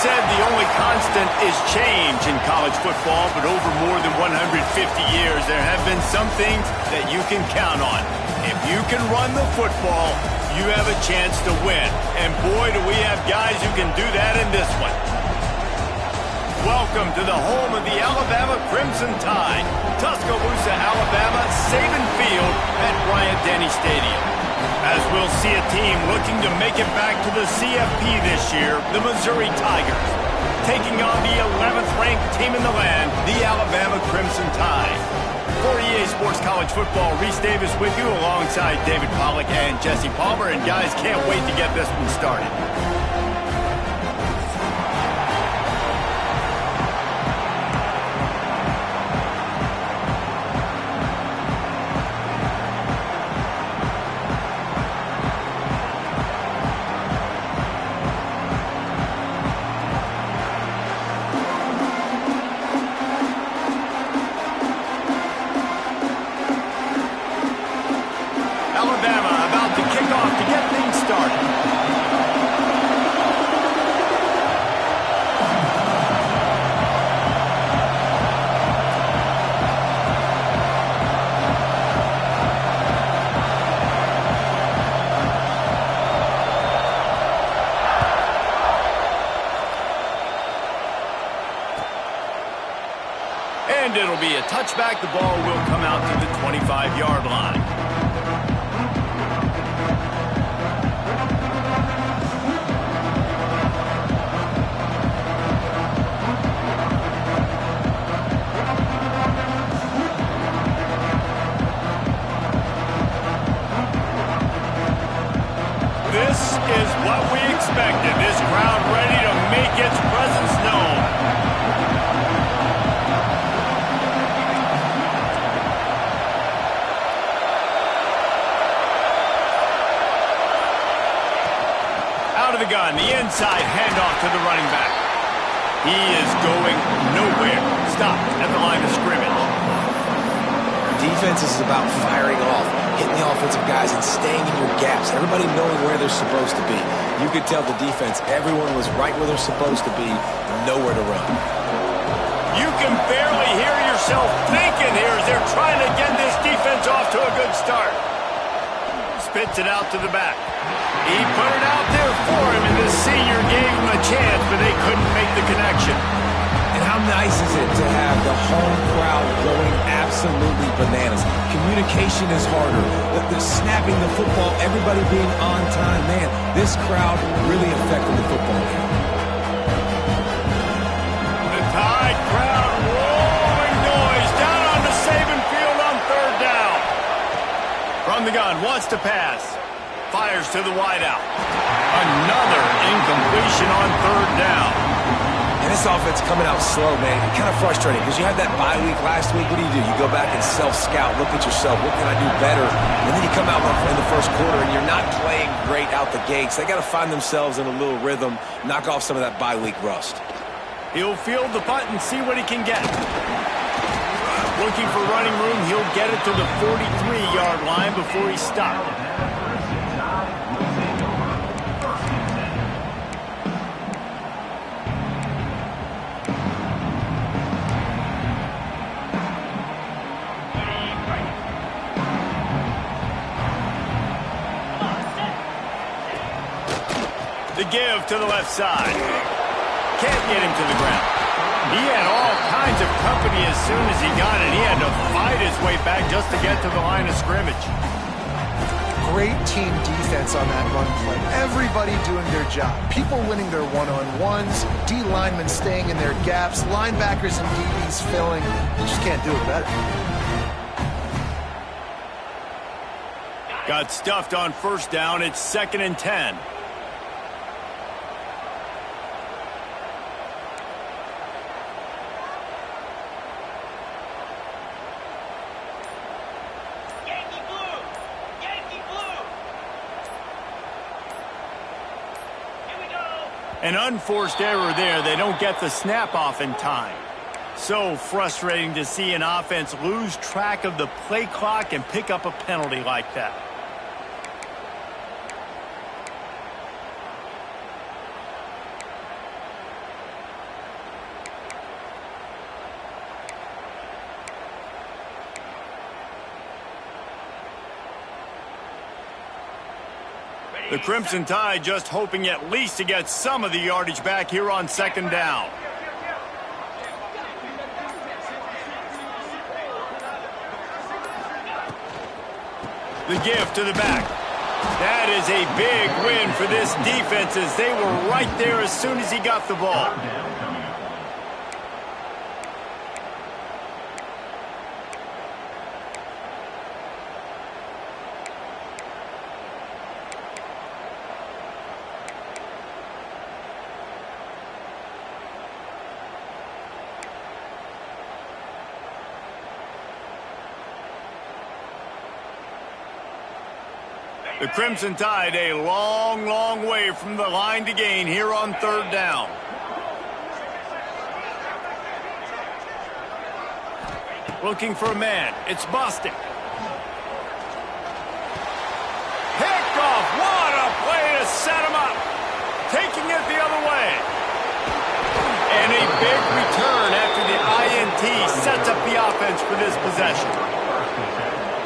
said the only constant is change in college football, but over more than 150 years, there have been some things that you can count on. If you can run the football, you have a chance to win. And boy, do we have guys who can do that in this one. Welcome to the home of the Alabama Crimson Tide, Tuscaloosa, Alabama, Saban Field at Bryant-Denny Stadium. As we'll see a team looking to make it back to the CFP this year, the Missouri Tigers, taking on the 11th ranked team in the land, the Alabama Crimson Tide. For EA Sports College Football, Reese Davis with you alongside David Pollack and Jesse Palmer. And guys, can't wait to get this one started. And it'll be a touchback. The ball will come out to the 25-yard line. This is what we expected. This crowd ready to make its presence known. The gun, the inside handoff to the running back. He is going nowhere. Stopped at the line of scrimmage. Defense is about firing off, hitting the offensive guys and staying in your gaps. Everybody knowing where they're supposed to be. You could tell the defense, everyone was right where they're supposed to be, nowhere to run. You can barely hear yourself thinking here as they're trying to get this defense off to a good start. Spits it out to the back. He put it out there for him, and this senior gave him a chance, but they couldn't make the connection. And how nice is it to have the home crowd going absolutely bananas? Communication is harder. The snapping the football, everybody being on time. Man, this crowd really affected the football game. The Tide crowd roaring noise down on the Saban Field on third down. From the gun, wants to pass. Fires to the wideout. Another incompletion on third down. And this offense coming out slow, man. Kind of frustrating because you had that bye week last week. What do? You go back and self-scout, look at yourself. What can I do better? And then you come out in the first quarter and you're not playing great out the gates. They got to find themselves in a little rhythm, knock off some of that bye week rust. He'll field the punt and see what he can get. Looking for running room, he'll get it to the 43-yard line before he's stopped. The give to the left side. Can't get him to the ground. He had all kinds of company as soon as he got it. He had to fight his way back just to get to the line of scrimmage. Great team defense on that run play. Everybody doing their job. People winning their one-on-ones, D linemen staying in their gaps, linebackers and DBs filling. You just can't do it better. Got stuffed on first down. It's 2nd and 10. An unforced error there. They don't get the snap off in time. So frustrating to see an offense lose track of the play clock and pick up a penalty like that. The Crimson Tide just hoping at least to get some of the yardage back here on 2nd down. The give to the back. That is a big win for this defense as they were right there as soon as he got the ball. The Crimson Tide a long, long way from the line to gain here on 3rd down. Looking for a man. It's Bostic. Picked off. What a play to set him up. Taking it the other way. And a big return after the INT sets up the offense for this possession.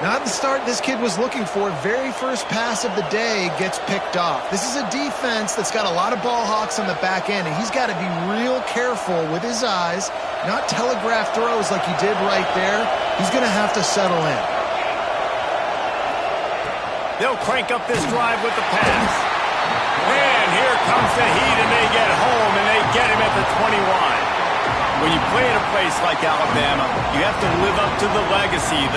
Not the start this kid was looking for. Very first pass of the day gets picked off. This is a defense that's got a lot of ball hawks on the back end, and he's got to be real careful with his eyes, not telegraph throws like he did right there. He's going to have to settle in. They'll crank up this drive with the pass. And here comes the heat, and they get home, and they get him at the 21. When you play at a place like Alabama, you have to live up to the legacy of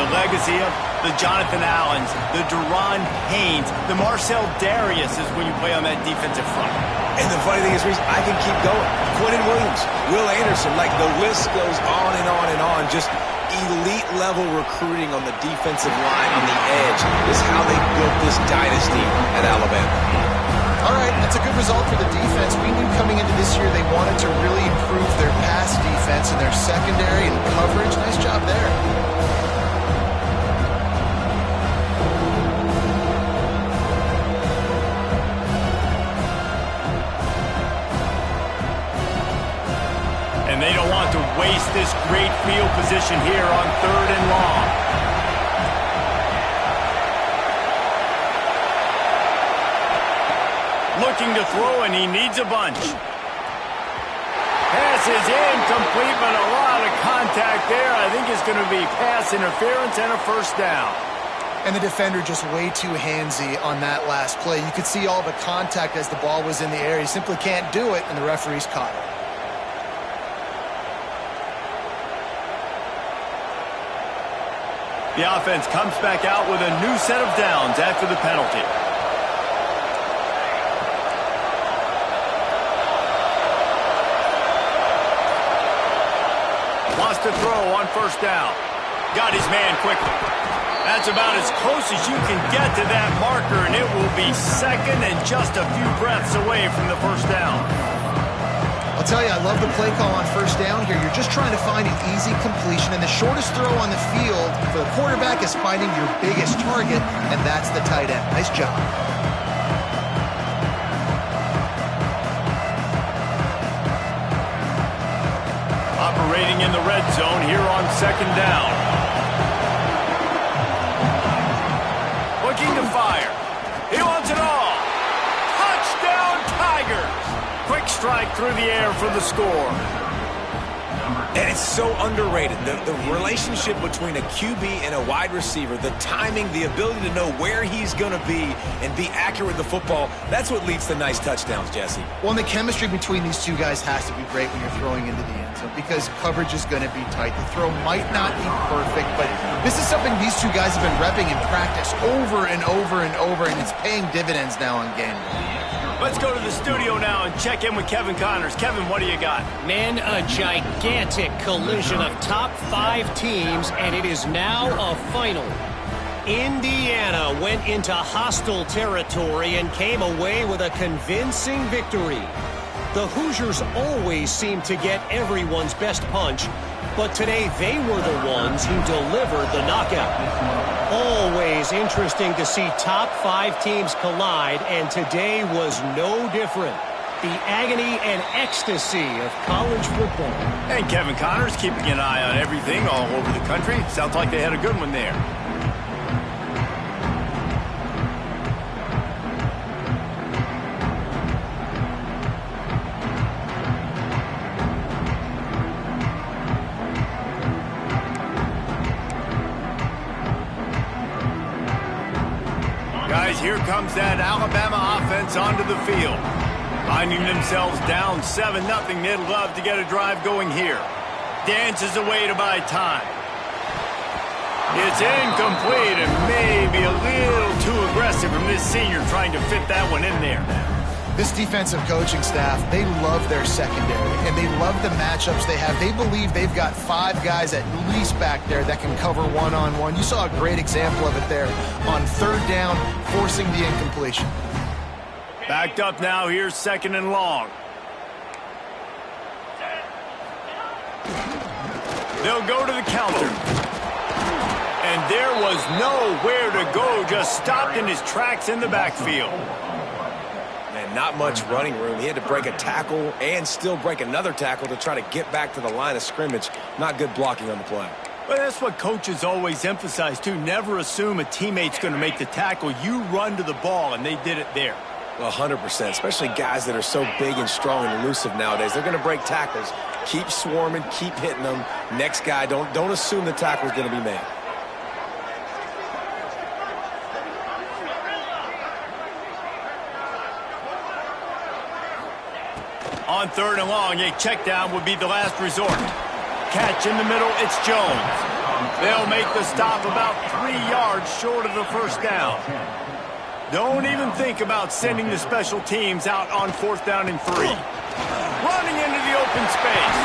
the Jonathan Allens, the Deron Haynes, the Marcel Darius is when you play on that defensive front. And the funny thing is, Reese, I can keep going. Quentin Williams, Will Anderson, like the list goes on and on and on. Just elite-level recruiting on the defensive line on the edge is how they built this dynasty at Alabama. All right, that's a good result for the defense. We knew coming into this year they wanted to really improve their pass defense and their secondary and coverage. Nice job there. And they don't want to waste this great field position here on 3rd and long. Looking to throw, and he needs a bunch. Pass is incomplete, but a lot of contact there. I think it's going to be pass interference and a 1st down. And the defender just way too handsy on that last play. You could see all the contact as the ball was in the air. He simply can't do it, and the referee's caught it. The offense comes back out with a new set of downs after the penalty. Lost a throw on 1st down. Got his man quickly. That's about as close as you can get to that marker, and it will be 2nd and just a few breaths away from the 1st down. I'll tell you, I love the play call on 1st down here. You're just trying to find an easy completion, and the shortest throw on the field for the quarterback is finding your biggest target, and that's the tight end. Nice job. Operating in the red zone here on 2nd down. Looking to fire. He wants it all. Touchdown, Tigers. Quick strike through the air for the score. And it's so underrated. The relationship between a QB and a wide receiver, the timing, the ability to know where he's going to be and be accurate with the football, that's what leads to nice touchdowns, Jesse. Well, and the chemistry between these two guys has to be great when you're throwing into the end zone because coverage is going to be tight. The throw might not be perfect, but this is something these two guys have been repping in practice over and over and over, and it's paying dividends now on game day. Let's go to the studio now and check in with Kevin Connors. Kevin, what do you got? Man, a gigantic collision of top 5 teams, and it is now a final. Indiana went into hostile territory and came away with a convincing victory. The Hoosiers always seem to get everyone's best punch, but today they were the ones who delivered the knockout. Always interesting to see top 5 teams collide, and today was no different. The agony and ecstasy of college football. And Kevin Connors keeping an eye on everything all over the country. Sounds like they had a good one there. here comes that Alabama offense onto the field. Finding themselves down 7-0, they'd love to get a drive going here. Dances away to buy time. It's incomplete and maybe a little too aggressive from this senior trying to fit that one in there. This defensive coaching staff, they love their secondary, and they love the matchups they have. They believe they've got 5 guys at least back there that can cover one-on-one. You saw a great example of it there on third down, forcing the incompletion. Backed up now, here's 2nd and long. They'll go to the counter. And there was nowhere to go, just stopped in his tracks in the backfield. And not much running room. He had to break a tackle and still break another tackle to try to get back to the line of scrimmage. Not good blocking on the play. But that's what coaches always emphasize, too. Never assume a teammate's going to make the tackle. You run to the ball, and they did it there. Well, 100%, especially guys that are so big and strong and elusive nowadays. They're going to break tackles. Keep swarming, keep hitting them. Next guy, don't assume the tackle is going to be made. On 3rd and long, a check down would be the last resort. Catch in the middle, it's Jones. They'll make the stop about 3 yards short of the first down. Don't even think about sending the special teams out on 4th down and 3. Running into the open space.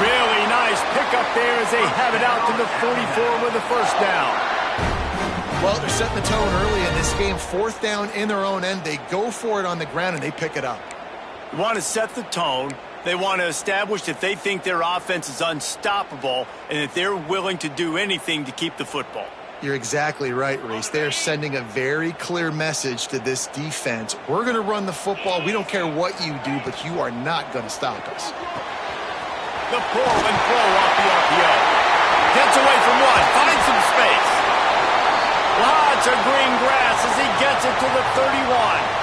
Really nice pickup there as they have it out to the 44 with the first down. Well, they're setting the tone early in this game. 4th down in their own end. They go for it on the ground, and they pick it up. They want to set the tone. They want to establish that they think their offense is unstoppable and that they're willing to do anything to keep the football. You're exactly right, Reese. They're sending a very clear message to this defense. We're going to run the football. We don't care what you do, but you are not going to stop us. The pull and throw off the RPO. Gets away from one. Finds some space. Lots of green grass as he gets it to the 31.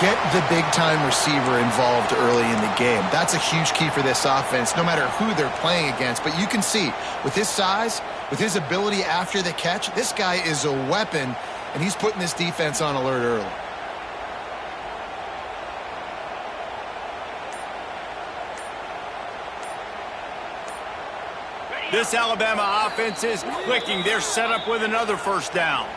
Get the big-time receiver involved early in the game. That's a huge key for this offense, no matter who they're playing against. But you can see, with his size, with his ability after the catch, this guy is a weapon, and he's putting this defense on alert early. This Alabama offense is clicking. They're set up with another first down.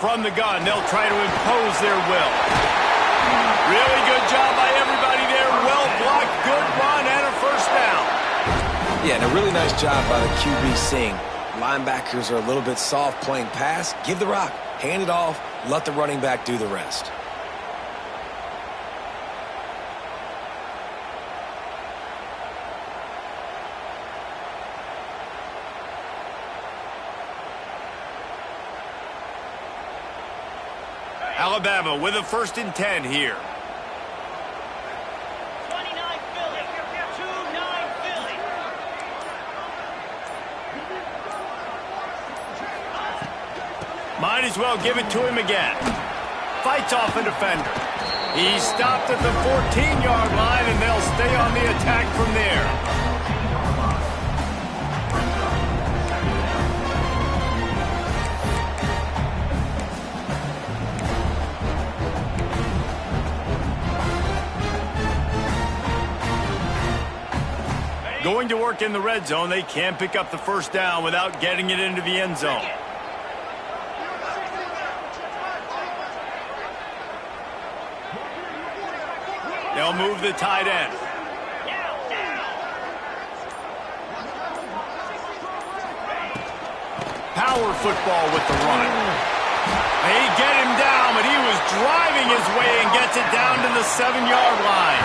From the gun, they'll try to impose their will. Really good job by everybody there. Well blocked, good run, and a first down. Yeah, and a really nice job by the QB seeing. Linebackers are a little bit soft playing pass. Give the rock, hand it off, let the running back do the rest. Alabama with a 1st and 10 here. 29 Philly. 2-9 Philly. Might as well give it to him again. Fights off a defender. He's stopped at the 14-yard line, and they'll stay on the attack from there. Going to work in the red zone, they can't pick up the first down without getting it into the end zone. They'll move the tight end. Power football with the run. They get him down, but he was driving his way and gets it down to the 7-yard line.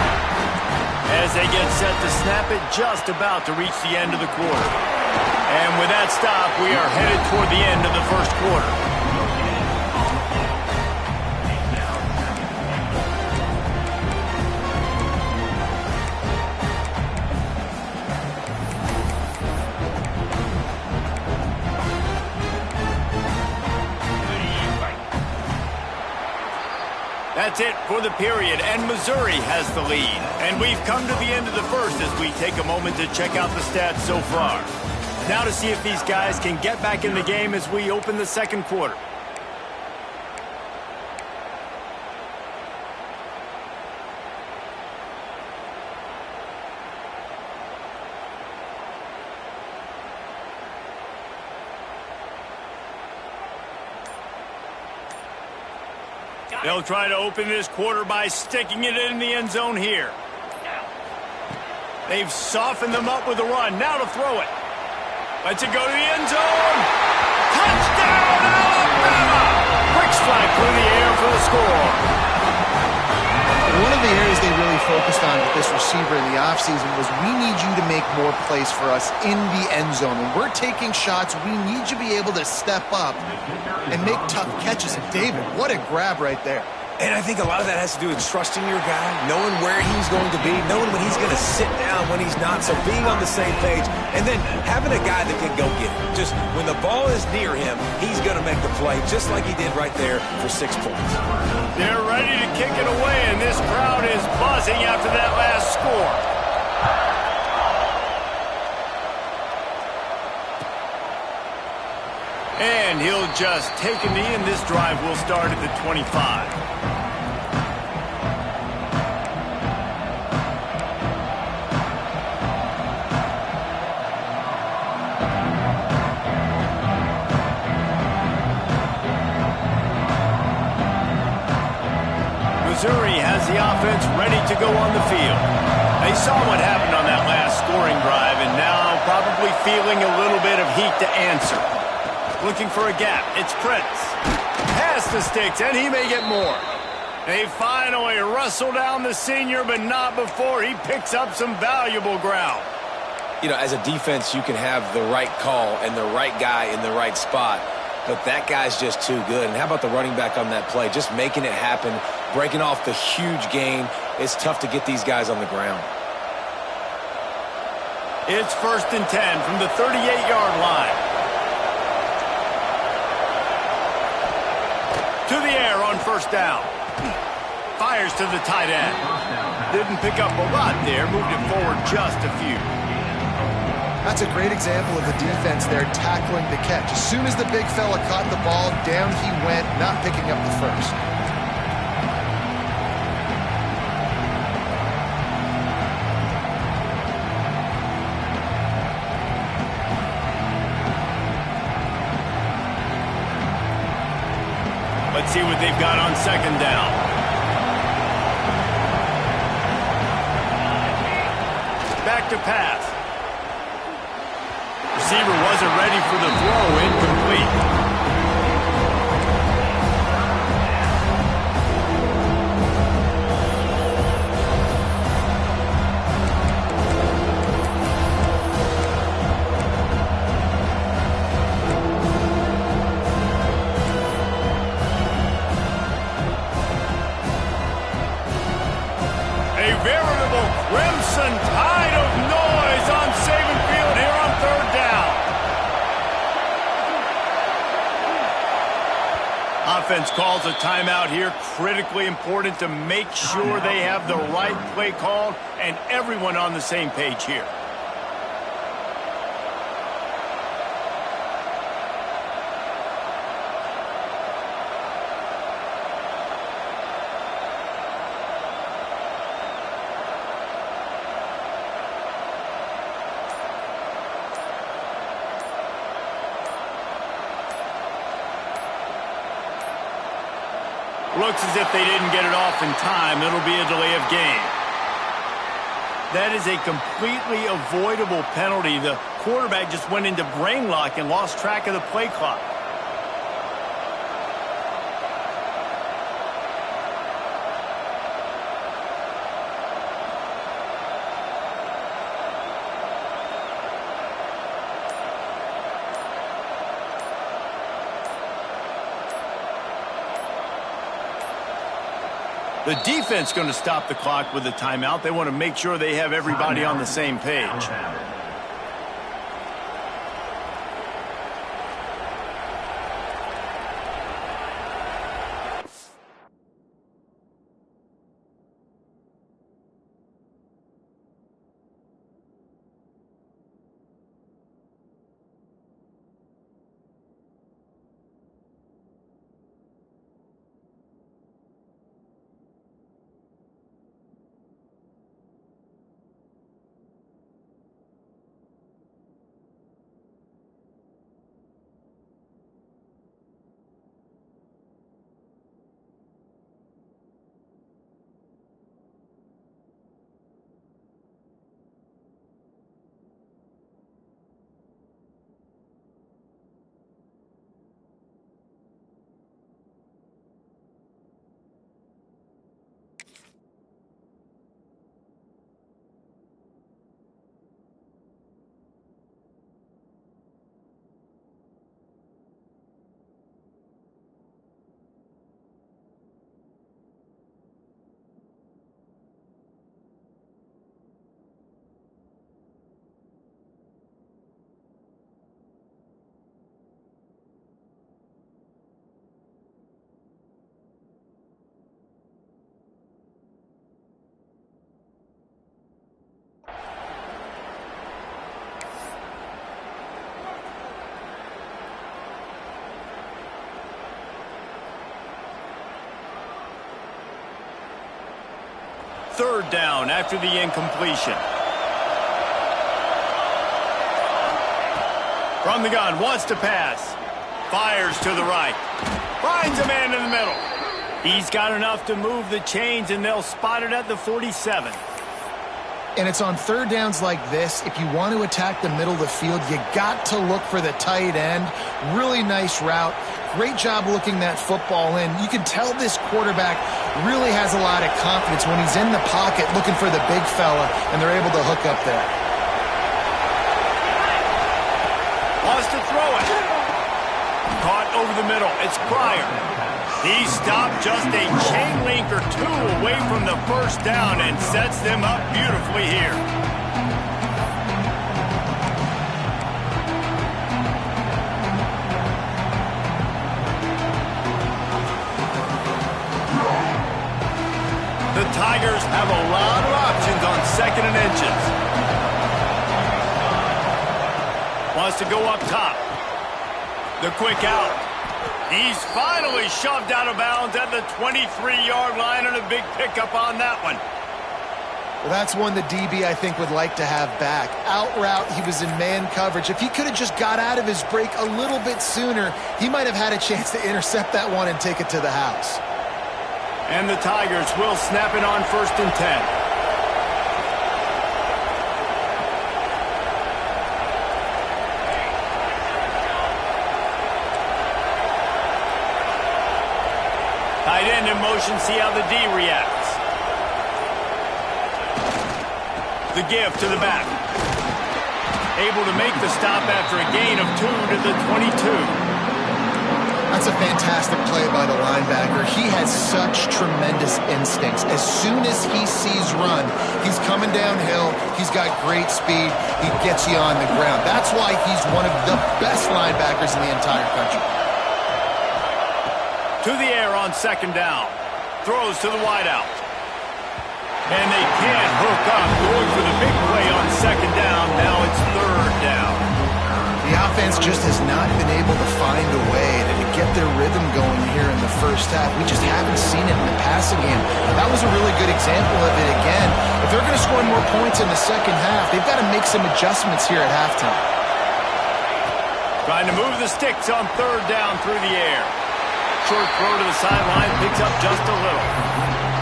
As they get set to snap it, just about to reach the end of the quarter. And with that stop, we are headed toward the end of the first quarter. That's it for the period, and Missouri has the lead. And we've come to the end of the first as we take a moment to check out the stats so far. Now to see if these guys can get back in the game as we open the second quarter. They'll try to open this quarter by sticking it in the end zone here. They've softened them up with a run. Now to throw it. Lets it go to the end zone. Touchdown, Alabama! Quick strike through the air for the score. One of the areas they really focused on with this receiver in the offseason was we need you to make more plays for us in the end zone. When we're taking shots, we need you to be able to step up and make tough catches. And David, what a grab right there. And I think a lot of that has to do with trusting your guy, knowing where he's going to be, knowing when he's going to sit down, when he's not, so being on the same page, and then having a guy that can go get it. Just when the ball is near him, he's going to make the play, just like he did right there for 6 points. They're ready to kick it away, and this crowd is buzzing after that last score. And he'll just take a knee, and this drive will start at the 25. Missouri has the offense ready to go on the field. They saw what happened on that last scoring drive, and now probably feeling a little bit of heat to answer. Looking for a gap. It's Prince. Pass the sticks, and he may get more. They finally wrestle down the senior, but not before he picks up some valuable ground. You know, as a defense, you can have the right call and the right guy in the right spot, but that guy's just too good. And how about the running back on that play? Just making it happen, breaking off the huge gain. It's tough to get these guys on the ground. It's 1st and 10 from the 38-yard line. To the air on 1st down. Fires to the tight end. Didn't pick up a lot there. Moved it forward just a few. That's a great example of the defense there tackling the catch. As soon as the big fella caught the ball, down he went, not picking up the first. Let's see what they've got on 2nd down. Back to pass. Receiver wasn't ready for the throw. Incomplete. Veritable crimson tide of noise on Saban Field here on 3rd down. Offense calls a timeout here. Critically important to make sure they have the right play called and everyone on the same page here. Looks as if they didn't get it off in time. It'll be a delay of game. That is a completely avoidable penalty. The quarterback just went into brain lock and lost track of the play clock. The defense going to stop the clock with a timeout. They want to make sure they have everybody on the same page. third down after the incompletion. From the gun, wants to pass. Fires to the right. Finds a man in the middle. He's got enough to move the chains, and they'll spot it at the 47. And it's on third downs like this. If you want to attack the middle of the field, you got to look for the tight end. Really nice route. Great job looking that football in. You can tell this quarterback really has a lot of confidence when he's in the pocket looking for the big fella, and they're able to hook up there. Wants to throw it. Caught over the middle. It's Pryor. He stopped just a chain link or two away from the first down and sets them up beautifully here. The Tigers have a lot of options on 2nd and inches. Wants to go up top. The quick out. He's finally shoved out of bounds at the 23-yard line, and a big pickup on that one. Well, that's one the DB, I think, would like to have back. Out route, he was in man coverage. If he could have just got out of his break a little bit sooner, he might have had a chance to intercept that one and take it to the house. And the Tigers will snap it on 1st and 10. Tight end in motion, see how the D reacts. The give to the back. Able to make the stop after a gain of 2 to the 22. That's a fantastic play by the linebacker. He has such tremendous instincts. As soon as he sees run, he's coming downhill. He's got great speed. He gets you on the ground. That's why he's one of the best linebackers in the entire country. To the air on 2nd down. Throws to the wideout. And they can't hook up. Going for the big play on 2nd down. Now it's 3rd down. The offense just has not been able to find a way to get their rhythm going here in the first half. We just haven't seen it in the passing game. That was a really good example of it again. If they're going to score more points in the second half, they've got to make some adjustments here at halftime. Trying to move the sticks on 3rd down through the air. Short throw to the sideline, picks up just a little.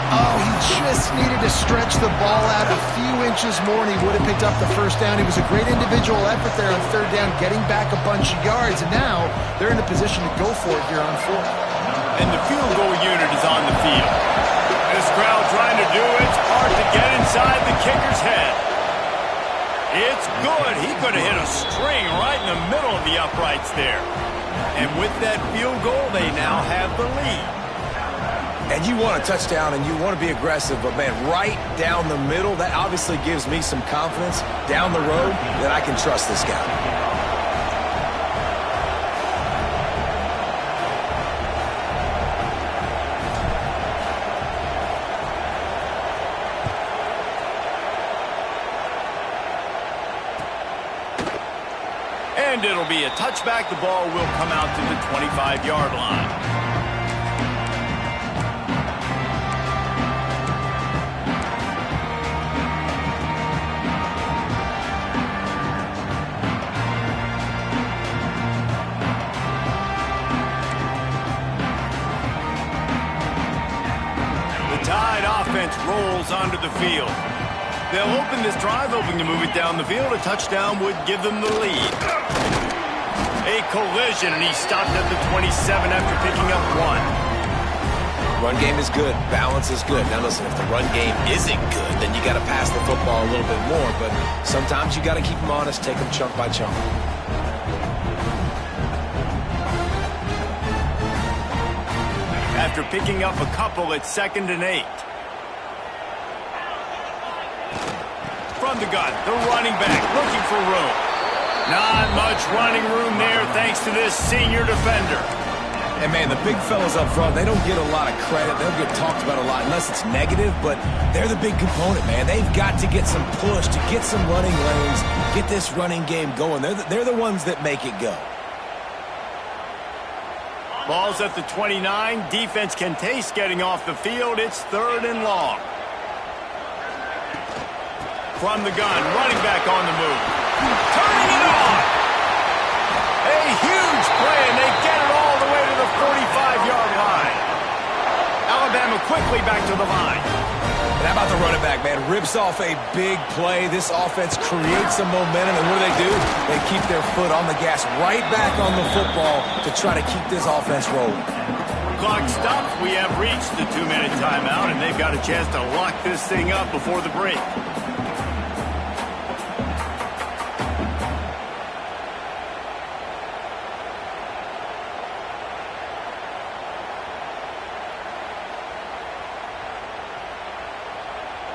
Oh, he just needed to stretch the ball out a few inches more, and he would have picked up the first down. It was a great individual effort there on 3rd down, getting back a bunch of yards, and now they're in a position to go for it here on 4th. And the field goal unit is on the field. This crowd trying to do its part to get inside the kicker's head. It's good. He could have hit a string right in the middle of the uprights there. And with that field goal, they now have the lead. And you want a touchdown and you want to be aggressive, but man, right down the middle, that obviously gives me some confidence down the road that I can trust this guy. And it'll be a touchback. The ball will come out to the 25-yard line. The Tide offense rolls onto the field. They'll open this drive, hoping to move it down the field. A touchdown would give them the lead. A collision, and he stopped at the 27 after picking up 1. Run game is good. Balance is good. Now listen, if the run game isn't good, then you got to pass the football a little bit more. But sometimes you got to keep them honest, take them chunk by chunk. After picking up a couple, it's 2nd and 8. From the gun, the running back looking for room. Not much running room there thanks to this senior defender. And man, the big fellas up front, they don't get a lot of credit. They'll get talked about a lot unless it's negative, but they're the big component, man. They've got to get some push, to get some running lanes, get this running game going. They're the ones that make it go. Ball's at the 29. Defense can taste getting off the field. It's 3rd and long. From the gun, running back on the move. Turning it on! A huge play, and they get it all the way to the 45-yard line. Alabama quickly back to the line. And how about the running back, man? Rips off a big play. This offense creates some momentum, and what do? They keep their foot on the gas right back on the football to try to keep this offense rolling. Clock stops. We have reached the 2-minute timeout, and they've got a chance to lock this thing up before the break.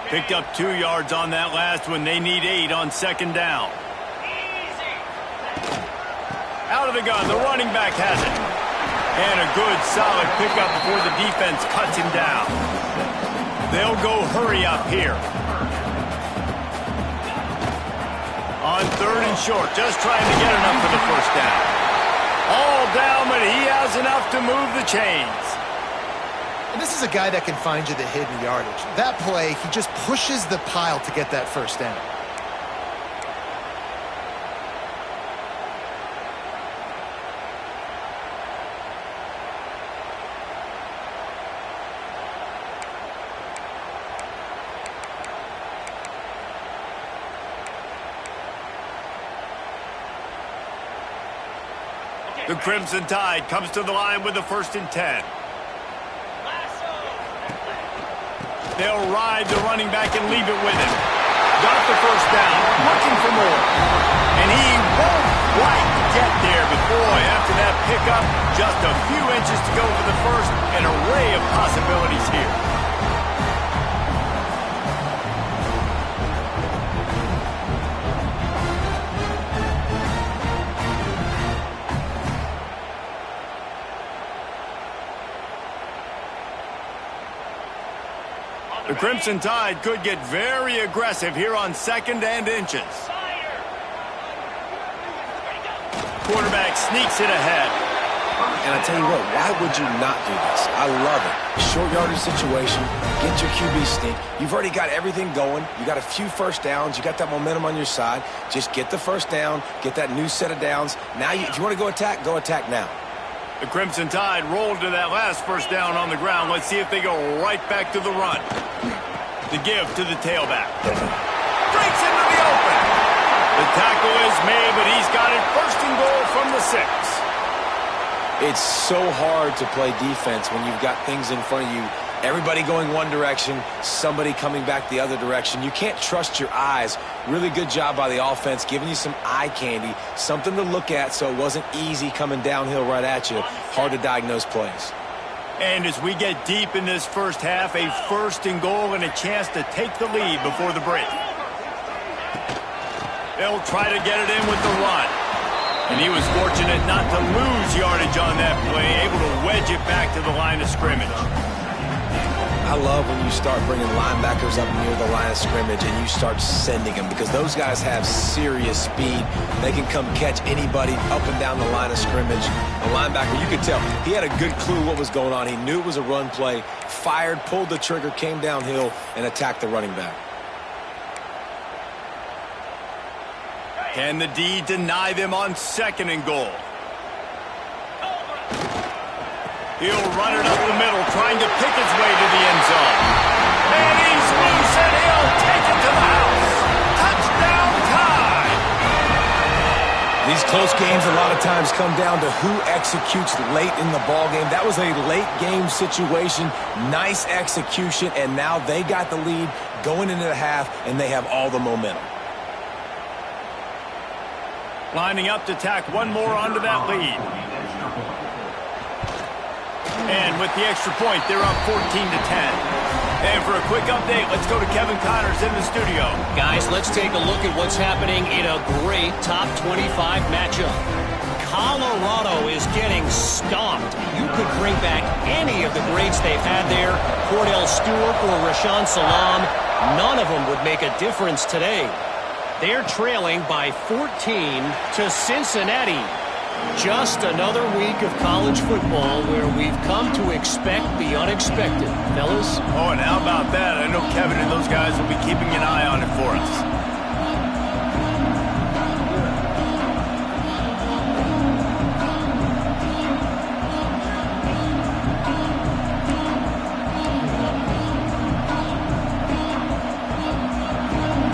Picked up 2 yards on that last one. They need 8 on second down. Out of the gun, the running back has it. And a good, solid pickup before the defense cuts him down. They'll go hurry up here. On 3rd and short, just trying to get enough for the first down. All down, but he has enough to move the chains. And this is a guy that can find you the hidden yardage. That play, he just pushes the pile to get that first down. The Crimson Tide comes to the line with the 1st and 10. They'll ride the running back and leave it with him. Got the first down, looking for more. And he won't quite get there, but boy, after that pickup, just a few inches to go for the first, an array of possibilities here. The Crimson Tide could get very aggressive here on 2nd and inches. Quarterback sneaks it ahead. And I tell you what, why would you not do this? I love it. Short yardage situation, get your QB sneak. You've already got everything going. You got a few first downs. You got that momentum on your side. Just get the first down, get that new set of downs. Now, if you want to go attack now. The Crimson Tide rolled to that last first down on the ground. Let's see if they go right back to the run. The give to the tailback. Breaks into the open. The tackle is made, but he's got it 1st and goal from the 6. It's so hard to play defense when you've got things in front of you. Everybody going one direction, somebody coming back the other direction. You can't trust your eyes. Really good job by the offense, giving you some eye candy, something to look at so it wasn't easy coming downhill right at you. Hard to diagnose plays. And as we get deep in this first half, a 1st and goal and a chance to take the lead before the break. They'll try to get it in with the run. And he was fortunate not to lose yardage on that play, able to wedge it back to the line of scrimmage. I love when you start bringing linebackers up near the line of scrimmage and you start sending them because those guys have serious speed. They can come catch anybody up and down the line of scrimmage. A linebacker, you could tell, he had a good clue what was going on. He knew it was a run play, fired, pulled the trigger, came downhill, and attacked the running back. Can the D deny them on 2nd and goal? He'll run it up the middle, trying to pick his way to the end zone. And he's loose, and he'll take it to the house. Touchdown time! These close games a lot of times come down to who executes late in the ball game. That was a late game situation, nice execution, and now they got the lead going into the half, and they have all the momentum. Lining up to tack one more onto that lead. And with the extra point, they're up 14-10. And for a quick update, let's go to Kevin Connors in the studio. Guys, let's take a look at what's happening in a great top 25 matchup. Colorado is getting stomped. You could bring back any of the greats they've had there, Cordell Stewart or Rashaan Salaam. None of them would make a difference today. They're trailing by 14 to Cincinnati. Just another week of college football where we've come to expect the unexpected. Fellas? Oh, and how about that? I know Kevin and those guys will be keeping an eye on it for us.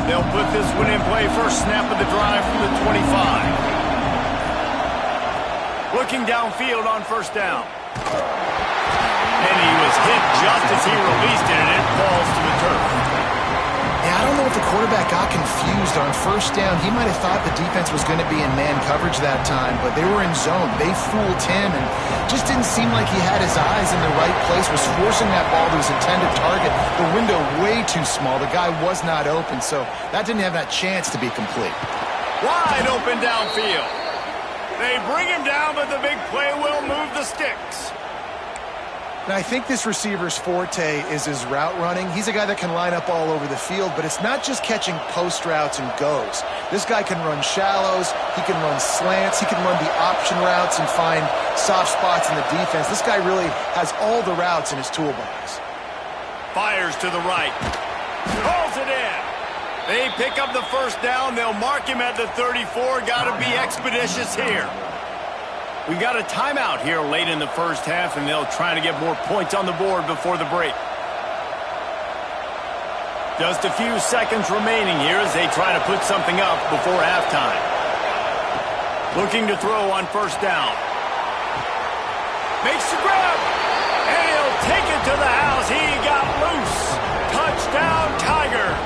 They'll put this one in play. First snap of the drive from the 25. Looking downfield on first down. And he was hit just as he released it, and it falls to the turf. Yeah, I don't know if the quarterback got confused on first down. He might have thought the defense was going to be in man coverage that time, but they were in zone. They fooled him and just didn't seem like he had his eyes in the right place, was forcing that ball to his intended target. The window way too small. The guy was not open, so that didn't have that chance to be complete. Wide open downfield. They bring him down, but the big play will move the sticks. And I think this receiver's forte is his route running. He's a guy that can line up all over the field, but it's not just catching post routes and goes. This guy can run shallows, he can run slants, he can run the option routes and find soft spots in the defense. This guy really has all the routes in his toolbox. Fires to the right. Pulls it in. They pick up the first down. They'll mark him at the 34. Got to be expeditious here. We got a timeout here late in the first half, and they'll try to get more points on the board before the break. Just a few seconds remaining here as they try to put something up before halftime. Looking to throw on first down. Makes the grab, and he'll take it to the house. He got loose. Touchdown, Tigers.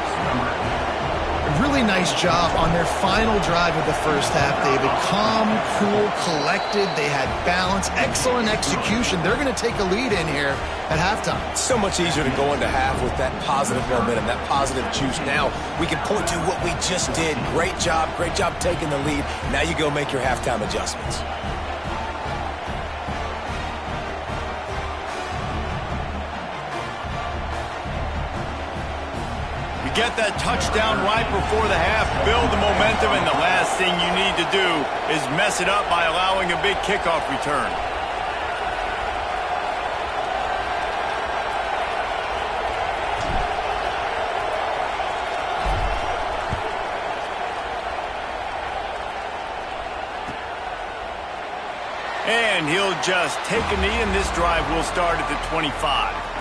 Really nice job on their final drive of the first half, David. Calm, cool, collected. They had balance, excellent execution. They're going to take a lead in here at halftime. It's so much easier to go into half with that positive momentum, that positive juice. Now we can point to what we just did. Great job taking the lead. Now you go make your halftime adjustments. Get that touchdown right before the half, build the momentum, and the last thing you need to do is mess it up by allowing a big kickoff return. And he'll just take a knee, and this drive will start at the 25.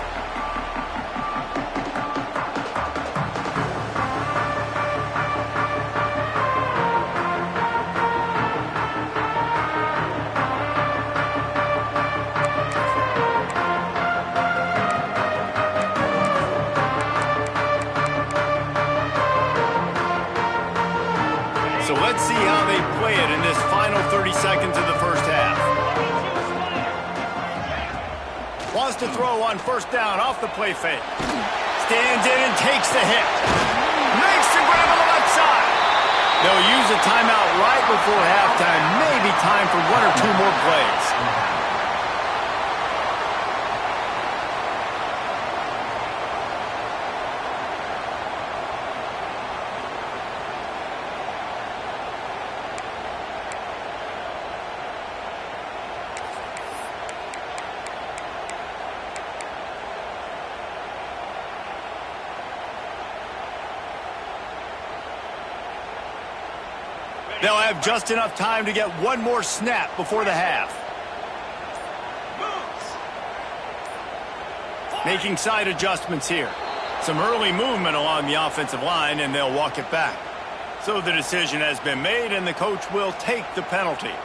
So let's see how they play it in this final 30 seconds of the first half. Wants to throw on first down off the play fake. Stands in and takes the hit. Makes the grab on the left side. They'll use a timeout right before halftime. Maybe time for one or two more plays. They'll have just enough time to get one more snap before the half. Making side adjustments here. Some early movement along the offensive line, and they'll walk it back. So the decision has been made, and the coach will take the penalty.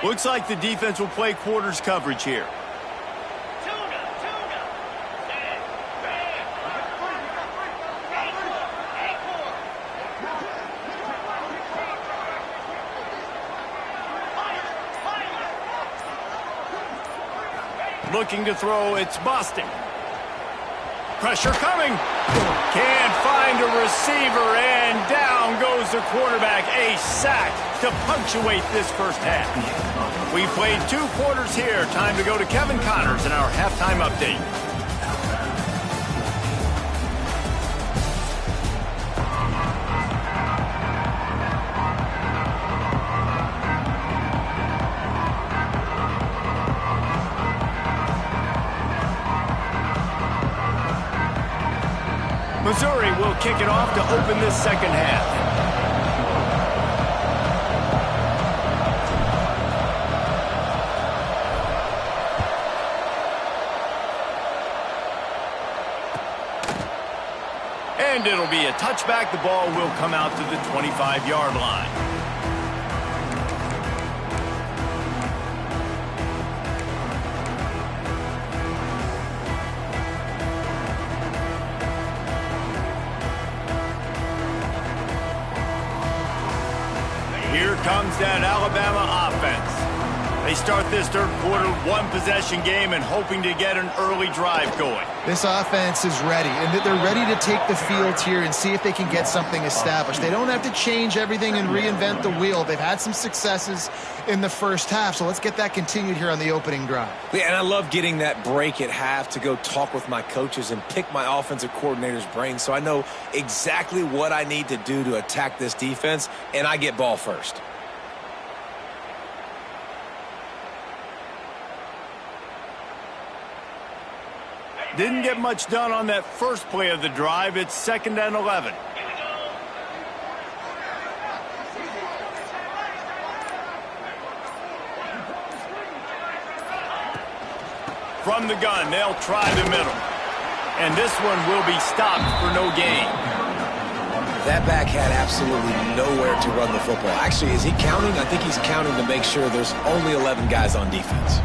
Looks like the defense will play quarters coverage here. Looking to throw, it's busting. Pressure coming. Can't find a receiver, and down goes the quarterback. A sack to punctuate this first half. We played 2 quarters here. Time to go to Kevin Connors in our halftime update. Missouri will kick it off to open this second half. And it'll be a touchback. The ball will come out to the 25-yard line. Here comes that Alabama offense. They start this third quarter one-possession game and hoping to get an early drive going. This offense is ready, and they're ready to take the field here and see if they can get something established. They don't have to change everything and reinvent the wheel. They've had some successes in the first half, so let's get that continued here on the opening drive. Yeah, and I love getting that break at half to go talk with my coaches and pick my offensive coordinator's brain so I know exactly what I need to do to attack this defense, and I get ball first. Didn't get much done on that first play of the drive. It's 2nd and 11. From the gun, they'll try the middle. And this one will be stopped for no gain. That back had absolutely nowhere to run the football. Actually, is he counting? I think he's counting to make sure there's only 11 guys on defense.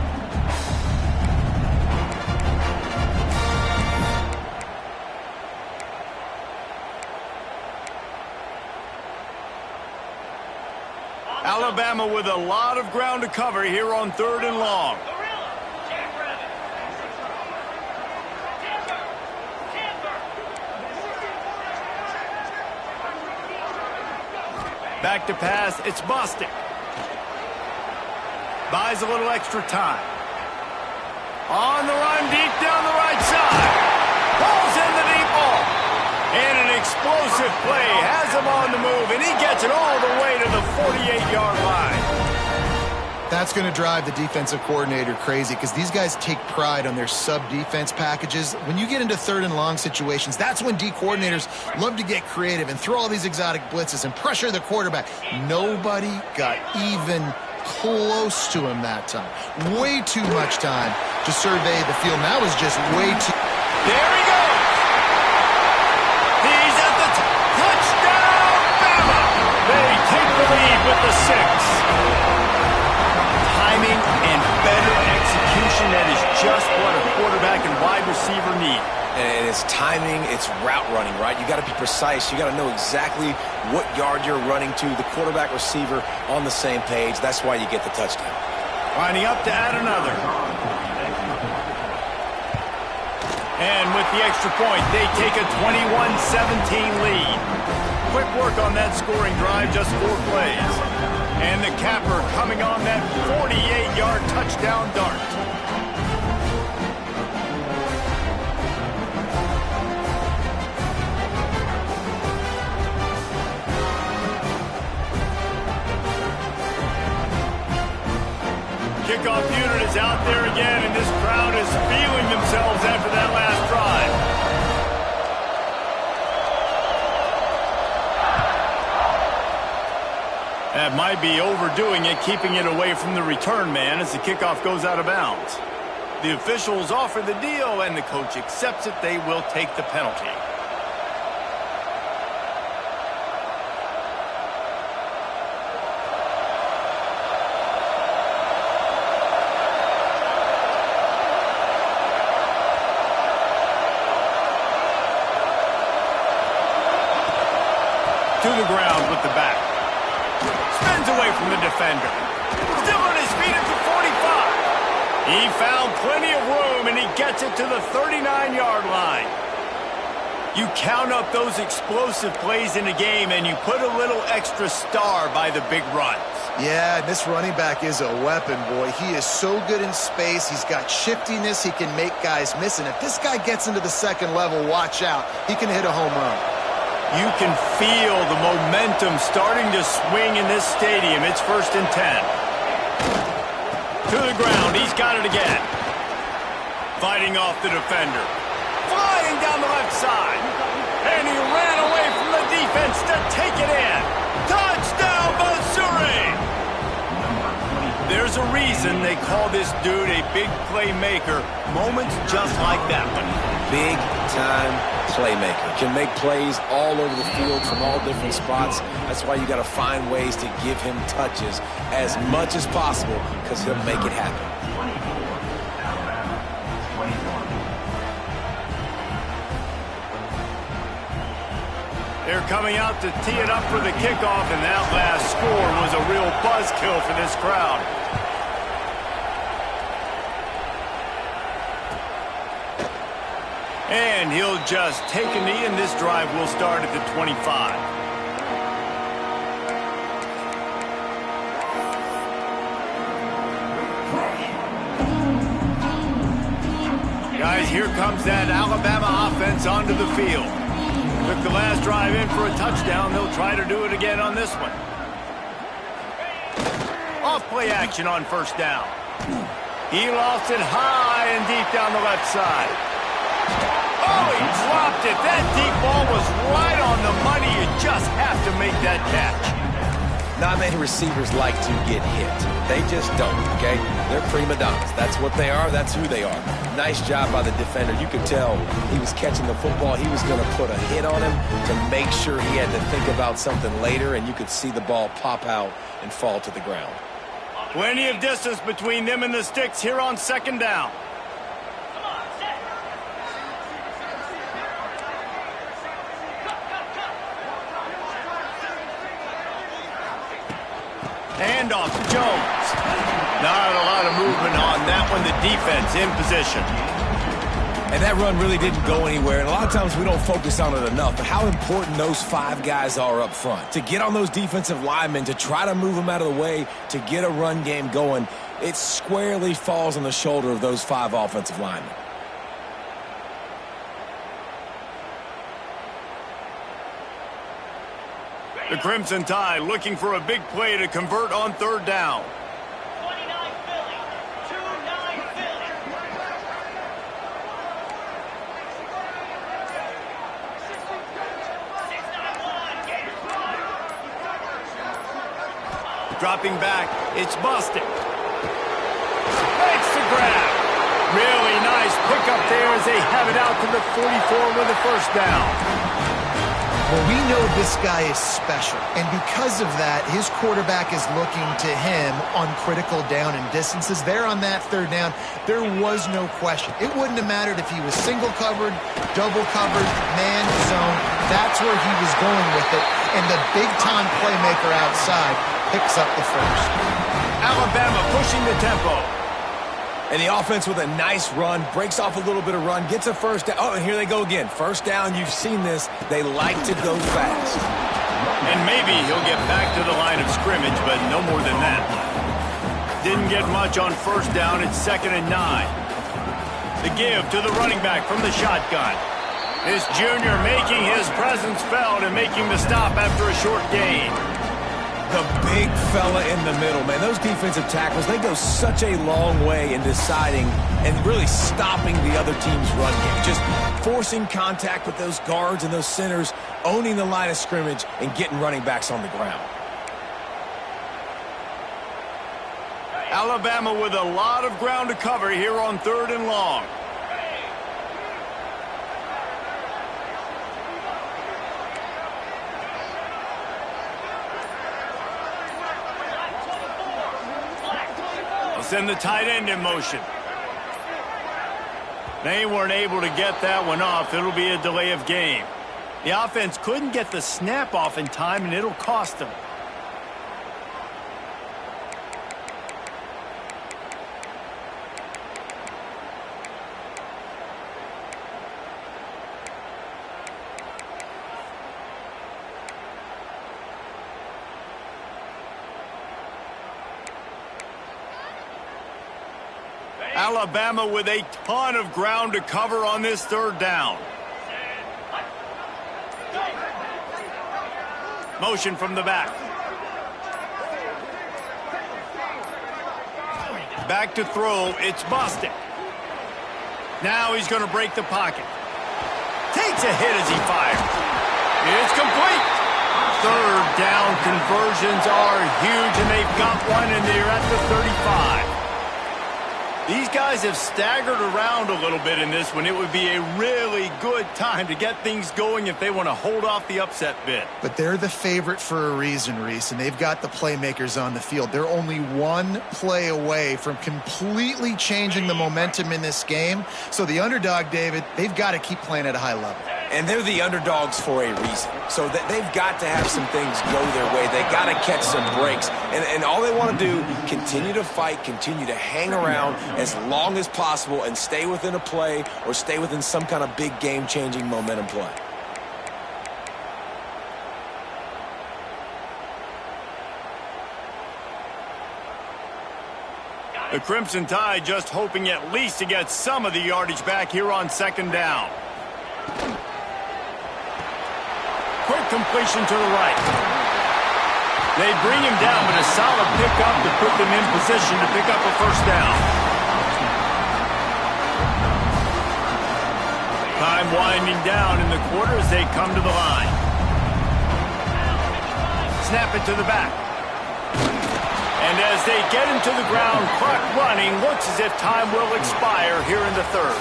Alabama with a lot of ground to cover here on 3rd and long. Back to pass, it's Bostic. Buys a little extra time. On the run, deep down the right side. Pulls in the deep ball. And an explosive play has him on the move, and he gets it all the way to the 48-yard line. That's going to drive the defensive coordinator crazy because these guys take pride on their sub-defense packages. When you get into 3rd and long situations, that's when D coordinators love to get creative and throw all these exotic blitzes and pressure the quarterback. Nobody got even close to him that time. Way too much time to survey the field. Now is just way too... There he goes. He's at the touchdown, Bama. They take the lead with the 6. Timing and better execution, that is just what a quarterback and wide receiver need. And it's timing, it's route running, right? You got to be precise. You got to know exactly what yard you're running to. The quarterback receiver on the same page. That's why you get the touchdown. Lining up to add another. And with the extra point, they take a 21-17 lead. Quick work on that scoring drive, just 4 plays. And the capper coming on that 48-yard touchdown dart. Kickoff unit is out there again, and this crowd is feeling themselves after that last drive. That might be overdoing it, keeping it away from the return man as the kickoff goes out of bounds. The officials offer the deal, and the coach accepts it. They will take the penalty. To the ground with the back. Spins away from the defender. Still on his feet at the 45. He found plenty of room, and he gets it to the 39-yard line. You count up those explosive plays in a game, and you put a little extra star by the big runs. Yeah, this running back is a weapon, boy. He is so good in space. He's got shiftiness. He can make guys miss. And if this guy gets into the second level, watch out. He can hit a home run. You can feel the momentum starting to swing in this stadium. It's 1st and 10. To the ground. He's got it again. Fighting off the defender. Flying down the left side. And he ran away from the defense to take it in. Touchdown, Missouri! There's a reason they call this dude a big playmaker. Moments just like that one. Big-time playmaker. Can make plays all over the field from all different spots. That's why you got to find ways to give him touches as much as possible because he'll make it happen. They're coming out to tee it up for the kickoff, and that last score was a real buzzkill for this crowd. And he'll just take a knee, and this drive will start at the 25. Guys, here comes that Alabama offense onto the field. Took the last drive in for a touchdown. They'll try to do it again on this one. Off play action on first down. He lost it high and deep down the left side. Oh, he dropped it. That deep ball was right on the money. You just have to make that catch. Not many receivers like to get hit. They just don't, okay? They're prima donnas. That's what they are. That's who they are. Nice job by the defender. You could tell he was catching the football. He was going to put a hit on him to make sure he had to think about something later, and you could see the ball pop out and fall to the ground. Plenty of distance between them and the sticks here on second down. Handoff to Jones. Not a lot of movement on that one. The defense in position. And that run really didn't go anywhere. And a lot of times we don't focus on it enough. But how important those five guys are up front. To get on those defensive linemen, to try to move them out of the way, to get a run game going, it squarely falls on the shoulder of those five offensive linemen. The Crimson Tide looking for a big play to convert on third down. 29 Philly. 2-9 Philly. Dropping back, it's busted. Makes the grab. Really nice pickup there as they have it out to the 44 with a first down. Well, we know this guy is special, and because of that, his quarterback is looking to him on critical down and distances. There on that third down, there was no question. It wouldn't have mattered if he was single covered, double covered, man zone. That's where he was going with it, and the big-time playmaker outside picks up the first. Alabama pushing the tempo. And the offense with a nice run, breaks off a little bit of run, gets a first down. Oh, and here they go again. First down, you've seen this. They like to go fast. And maybe he'll get back to the line of scrimmage, but no more than that. Didn't get much on first down. It's 2nd and 9. The give to the running back from the shotgun. This junior making his presence felt and making the stop after a short gain. The big fella in the middle, man. Those defensive tackles, they go such a long way in deciding and really stopping the other team's run game. Just forcing contact with those guards and those centers, owning the line of scrimmage, and getting running backs on the ground. Alabama with a lot of ground to cover here on 3rd and long. Send the tight end in motion. They weren't able to get that one off. It'll be a delay of game. The offense couldn't get the snap off in time, and it'll cost them. Alabama with a ton of ground to cover on this 3rd down. Motion from the back. Back to throw. It's Bostic. Now he's going to break the pocket. Takes a hit as he fires. It's complete. Third down conversions are huge, and they've got one, and they're at the 35. These guys have staggered around a little bit in this one. It would be a really good time to get things going if they want to hold off the upset bid. But they're the favorite for a reason, Reese, and they've got the playmakers on the field. They're only one play away from completely changing the momentum in this game. So the underdog, David, they've got to keep playing at a high level. And they're the underdogs for a reason. So they've got to have some things go their way. They got to catch some breaks. And all they want to do, continue to fight, continue to hang around as long as possible and stay within a play or stay within some kind of big game-changing momentum play. The Crimson Tide just hoping at least to get some of the yardage back here on second down. Quick completion to the right. They bring him down, but a solid pickup to put them in position to pick up a first down. Time winding down in the quarter as they come to the line. Snap it to the back. And as they get him to the ground, clock running, looks as if time will expire here in the third.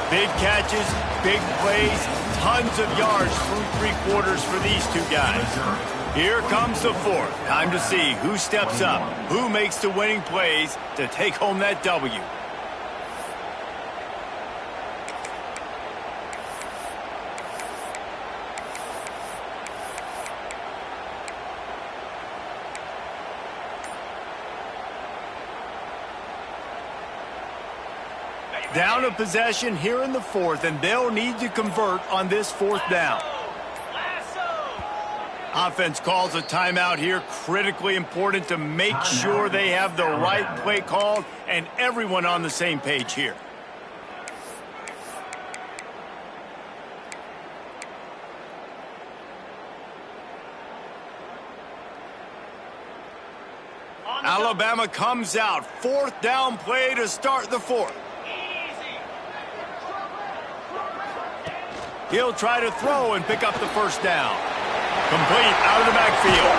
Big catches, big plays, tons of yards through three quarters for these two guys. Here comes the fourth. Time to see who steps up, who makes the winning plays to take home that W. Down a possession here in the fourth, and they'll need to convert on this fourth down. Offense calls a timeout here. Critically important to make sure they have the right play called and everyone on the same page here. Alabama comes out. Fourth down play to start the fourth. He'll try to throw and pick up the first down. Complete out of the backfield.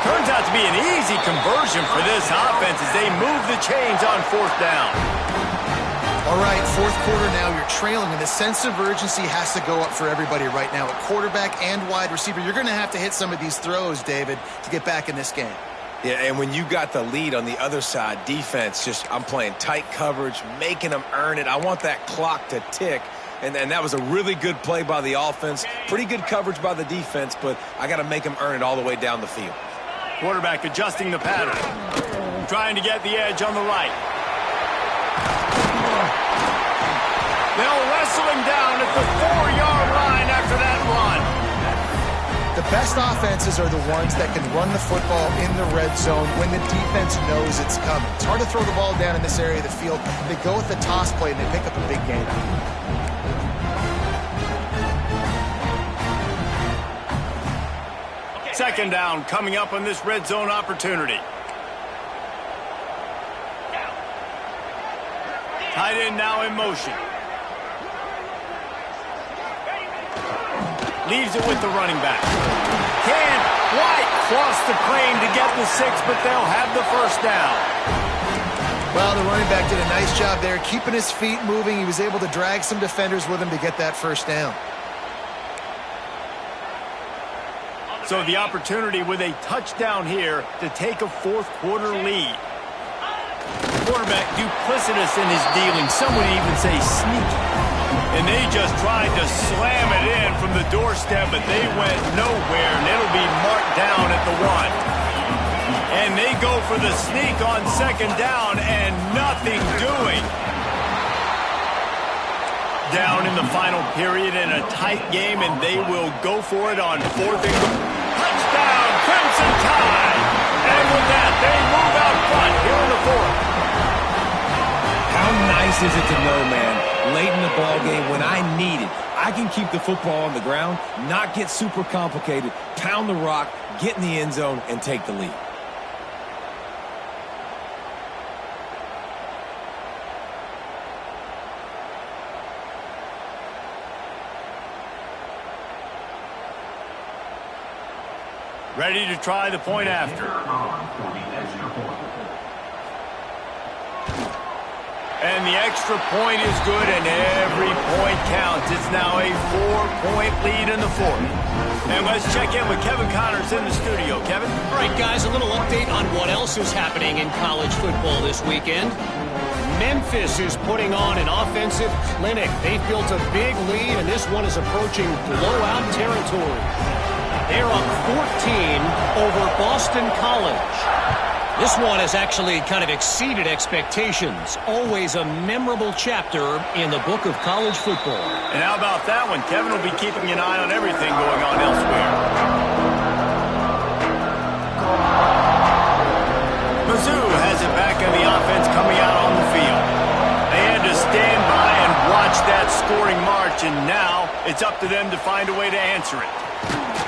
Turns out to be an easy conversion for this offense as they move the chains on fourth down. All right, fourth quarter now, you're trailing, and the sense of urgency has to go up for everybody right now. At quarterback and wide receiver, you're going to have to hit some of these throws, David, to get back in this game. Yeah, and when you got the lead on the other side, defense, I'm playing tight coverage, making them earn it. I want that clock to tick. And that was a really good play by the offense. Pretty good coverage by the defense, but I got to make them earn it all the way down the field. Quarterback adjusting the pattern. Trying to get the edge on the right. They'll wrestle him down at the 4-yard line after that run. The best offenses are the ones that can run the football in the red zone when the defense knows it's coming. It's hard to throw the ball down in this area of the field. They go with the toss play, and they pick up a big gain. Second down coming up on this red zone opportunity. Tight end now in motion. Leaves it with the running back. Can White cross the plane to get the 6, but they'll have the first down. Well, the running back did a nice job there, keeping his feet moving. He was able to drag some defenders with him to get that first down. So the opportunity with a touchdown here to take a fourth quarter lead. Quarterback duplicitous in his dealing. Some would even say sneaky. And they just tried to slam it in from the doorstep, but they went nowhere, and it'll be marked down at the 1. And they go for the sneak on second down, and nothing doing. Down in the final period in a tight game, and they will go for it on fourth and goal. Touchdown, Crimson Tide! And with that, they move out front here in the fourth. How nice is it to know, man, late in the ball game when I need it, I can keep the football on the ground, not get super complicated, pound the rock, get in the end zone, and take the lead. Ready to try the point after. And the extra point is good, and every point counts. It's now a 4-point lead in the fourth. And let's check in with Kevin Connors in the studio. Kevin? All right, guys, a little update on what else is happening in college football this weekend. Memphis is putting on an offensive clinic. They've built a big lead, and this one is approaching blowout territory. They're up 14 over Boston College. This one has actually kind of exceeded expectations. Always a memorable chapter in the book of college football. And how about that one? Kevin will be keeping an eye on everything going on elsewhere. Mizzou has it back in the offense coming out on the field. They had to stand by and watch that scoring march, and now it's up to them to find a way to answer it.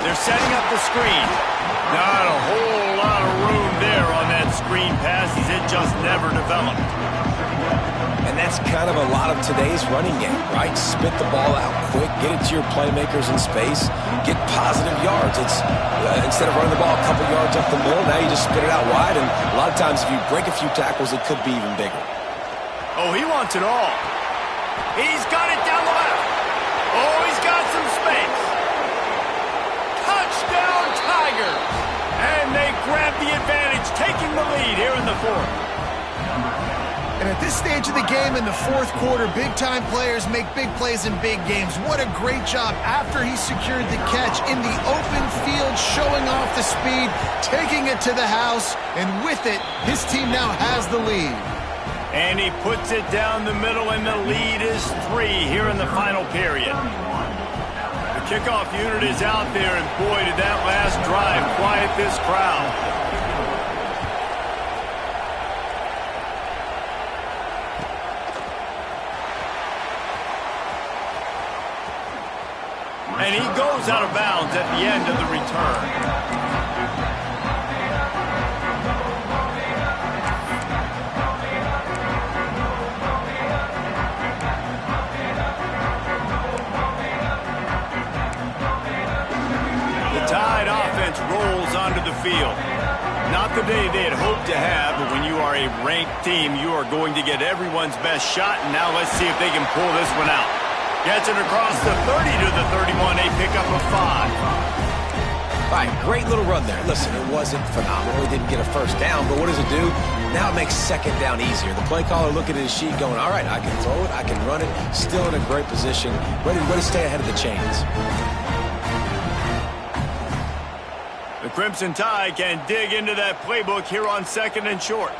They're setting up the screen. Not a whole lot of room there on that screen pass, as it just never developed. And that's kind of a lot of today's running game, right? Spit the ball out quick, get it to your playmakers in space, get positive yards. It's instead of running the ball a couple yards up the middle, now you just spit it out wide, and a lot of times if you break a few tackles, it could be even bigger. Oh, he wants it all. He's got it down the left. Oh, he's got some space. Touchdown, Tigers! And they grab the advantage, taking the lead here in the fourth. And at this stage of the game in the fourth quarter, big-time players make big plays in big games. What a great job after he secured the catch in the open field, showing off the speed, taking it to the house, and with it, his team now has the lead. And he puts it down the middle, and the lead is 3 here in the final period. The kickoff unit is out there, and boy, did that last drive quiet this crowd. And he goes out of bounds at the end of the return. Tide offense rolls onto the field. Not the day they had hoped to have, but when you are a ranked team, you are going to get everyone's best shot, and now let's see if they can pull this one out. Gets it across the 30 to the 31, a pickup of 5. All right, great little run there. Listen, it wasn't phenomenal. He didn't get a first down, but what does it do? Now it makes second down easier. The play caller looking at his sheet going, all right, I can throw it, I can run it, still in a great position, ready to stay ahead of the chains. The Crimson Tide can dig into that playbook here on 2nd and short.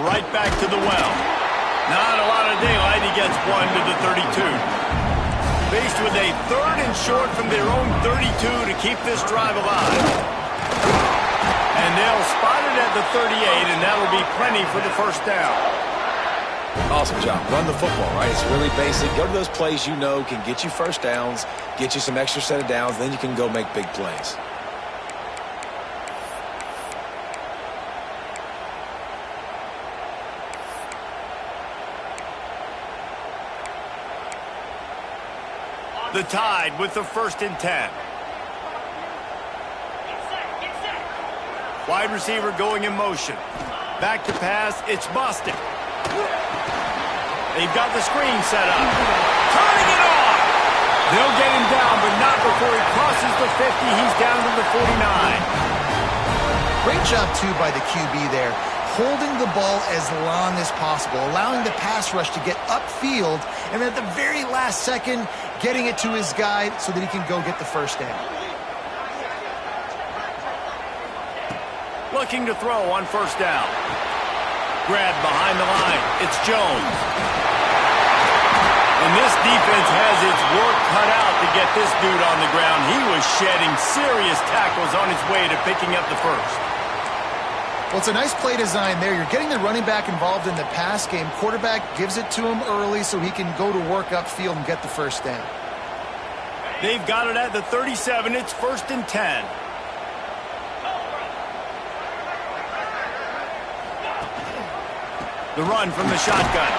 Right back to the well. Not a lot of daylight. He gets 1 to the 32. Faced with a 3rd and short from their own 32 to keep this drive alive. And they'll spot it at the 38, and that'll be plenty for the first down. Awesome job. Run the football, right? It's really basic. Go to those plays you know can get you first downs, get you some extra set of downs, then you can go make big plays. The Tide with the 1st and 10. Wide receiver going in motion. Back to pass. It's Boston. They've got the screen set up. Turning it on. They'll get him down, but not before he crosses the 50. He's down to the 49. Great job, too, by the QB there. Holding the ball as long as possible, allowing the pass rush to get upfield, and at the very last second, getting it to his guy so that he can go get the first down. Looking to throw on 1st down. Grabbed behind the line. It's Jones. And this defense has its work cut out to get this dude on the ground. He was shedding serious tackles on his way to picking up the first. Well, it's a nice play design there. You're getting the running back involved in the pass game. Quarterback gives it to him early so he can go to work upfield and get the first down. They've got it at the 37. It's 1st and 10. The run from the shotgun.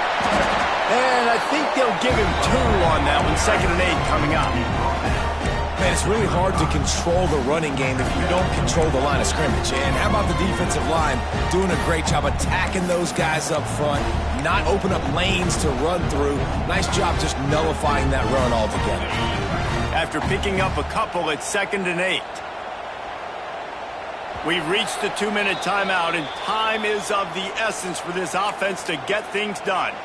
And I think they'll give him 2 on that one. 2nd and 8 coming up. Man, it's really hard to control the running game if you don't control the line of scrimmage. And how about the defensive line doing a great job attacking those guys up front, not open up lanes to run through. Nice job just nullifying that run altogether. After picking up a couple, it's 2nd and 8. We've reached the 2-minute timeout, and time is of the essence for this offense to get things done.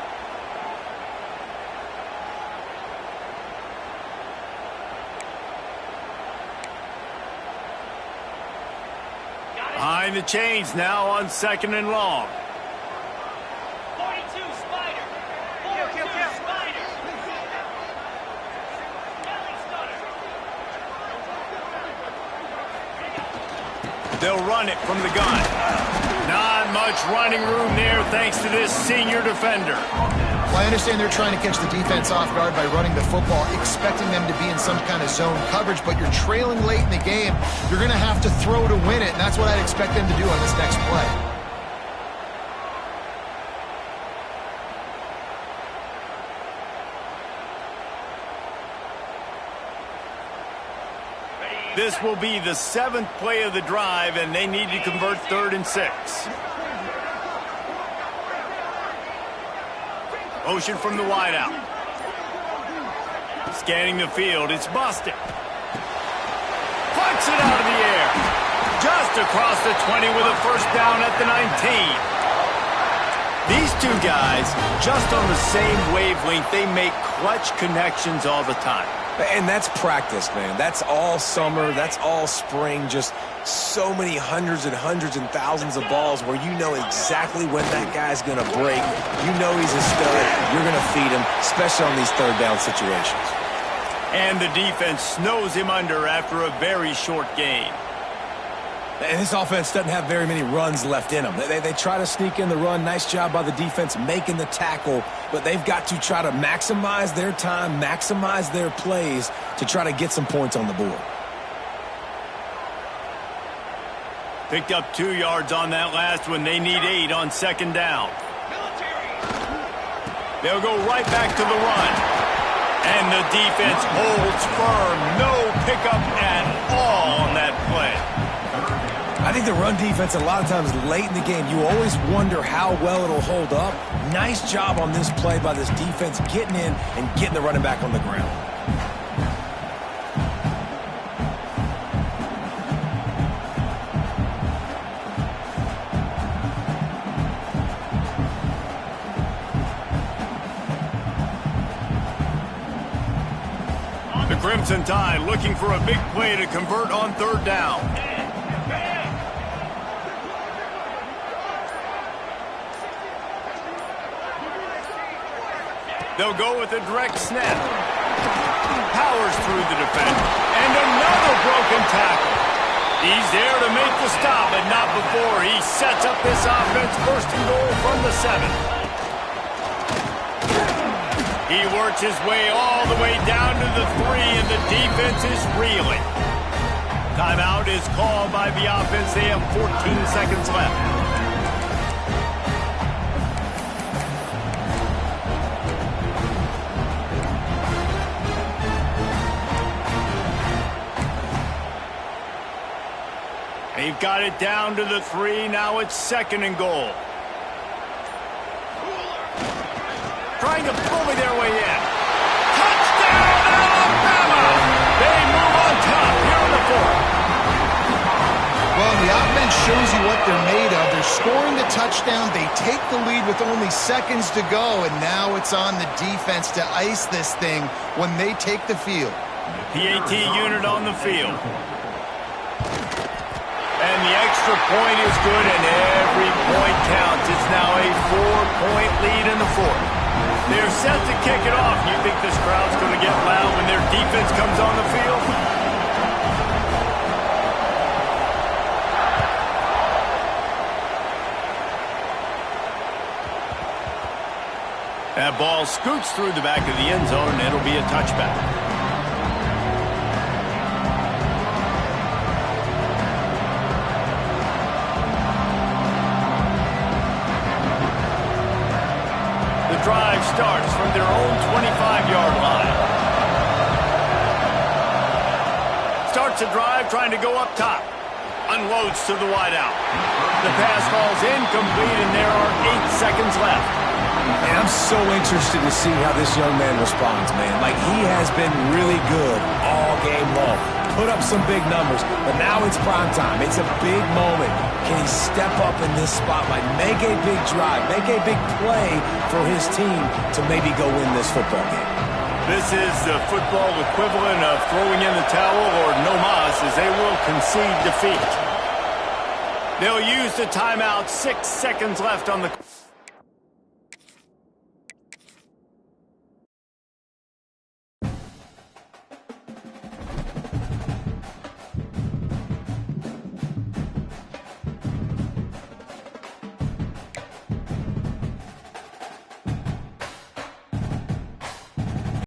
Behind the chains now on 2nd and long. 42 Spider. 42 Spider. Kelly Stunner. They'll run it from the gun. Not much running room there thanks to this senior defender. Well, I understand they're trying to catch the defense off guard by running the football, expecting them to be in some kind of zone coverage, but you're trailing late in the game. You're going to have to throw to win it, and that's what I'd expect them to do on this next play. This will be the 7th play of the drive, and they need to convert 3rd and 6. Motion from the wideout. Scanning the field, it's busted. Puts it out of the air. Just across the 20 with a first down at the 19. These two guys, just on the same wavelength, they make clutch connections all the time. And that's practice, man. That's all summer. That's all spring. Just so many hundreds and thousands of balls where you know exactly when that guy's going to break. You know he's a stud. You're going to feed him, especially on these 3rd down situations. And the defense snows him under after a very short gain. And this offense doesn't have very many runs left in them. They try to sneak in the run. Nice job by the defense making the tackle. But they've got to try to maximize their time, maximize their plays to try to get some points on the board. Picked up 2 yards on that last one. They need 8 on 2nd down. They'll go right back to the run. And the defense holds firm. No pickup at all on that play. I think the run defense, a lot of times late in the game, you always wonder how well it'll hold up. Nice job on this play by this defense getting in and getting the running back on the ground. The Crimson Tide looking for a big play to convert on 3rd down. They'll go with a direct snap. Powers through the defender. And another broken tackle. He's there to make the stop, but not before he sets up this offense 1st and goal from the 7. He works his way all the way down to the 3, and the defense is reeling. Timeout is called by the offense. They have 14 seconds left. They've got it down to the 3. Now it's 2nd and goal. Trying to bully their way in. Touchdown, Alabama! They move on top here in the 4th. Well, the offense shows you what they're made of. They're scoring the touchdown. They take the lead with only seconds to go, and now it's on the defense to ice this thing when they take the field. PAT unit on the field. And the extra point is good, and every point counts. It's now a 4-point lead in the 4th. They're set to kick it off. You think this crowd's going to get loud when their defense comes on the field? That ball scoots through the back of the end zone, and it'll be a touchback. Drive starts from their own 25-yard line. starts a drive trying to go up top. Unloads to the wideout. The pass falls incomplete, and there are 8 seconds left. And I'm so interested to see how this young man responds, man. Like, he has been really good all game long. Put up some big numbers, but now it's prime time. It's a big moment. Can he step up in this spotlight, make a big drive, make a big play for his team to maybe go win this football game? This is the football equivalent of throwing in the towel or no mas, as they will concede defeat. They'll use the timeout. 6 seconds left on the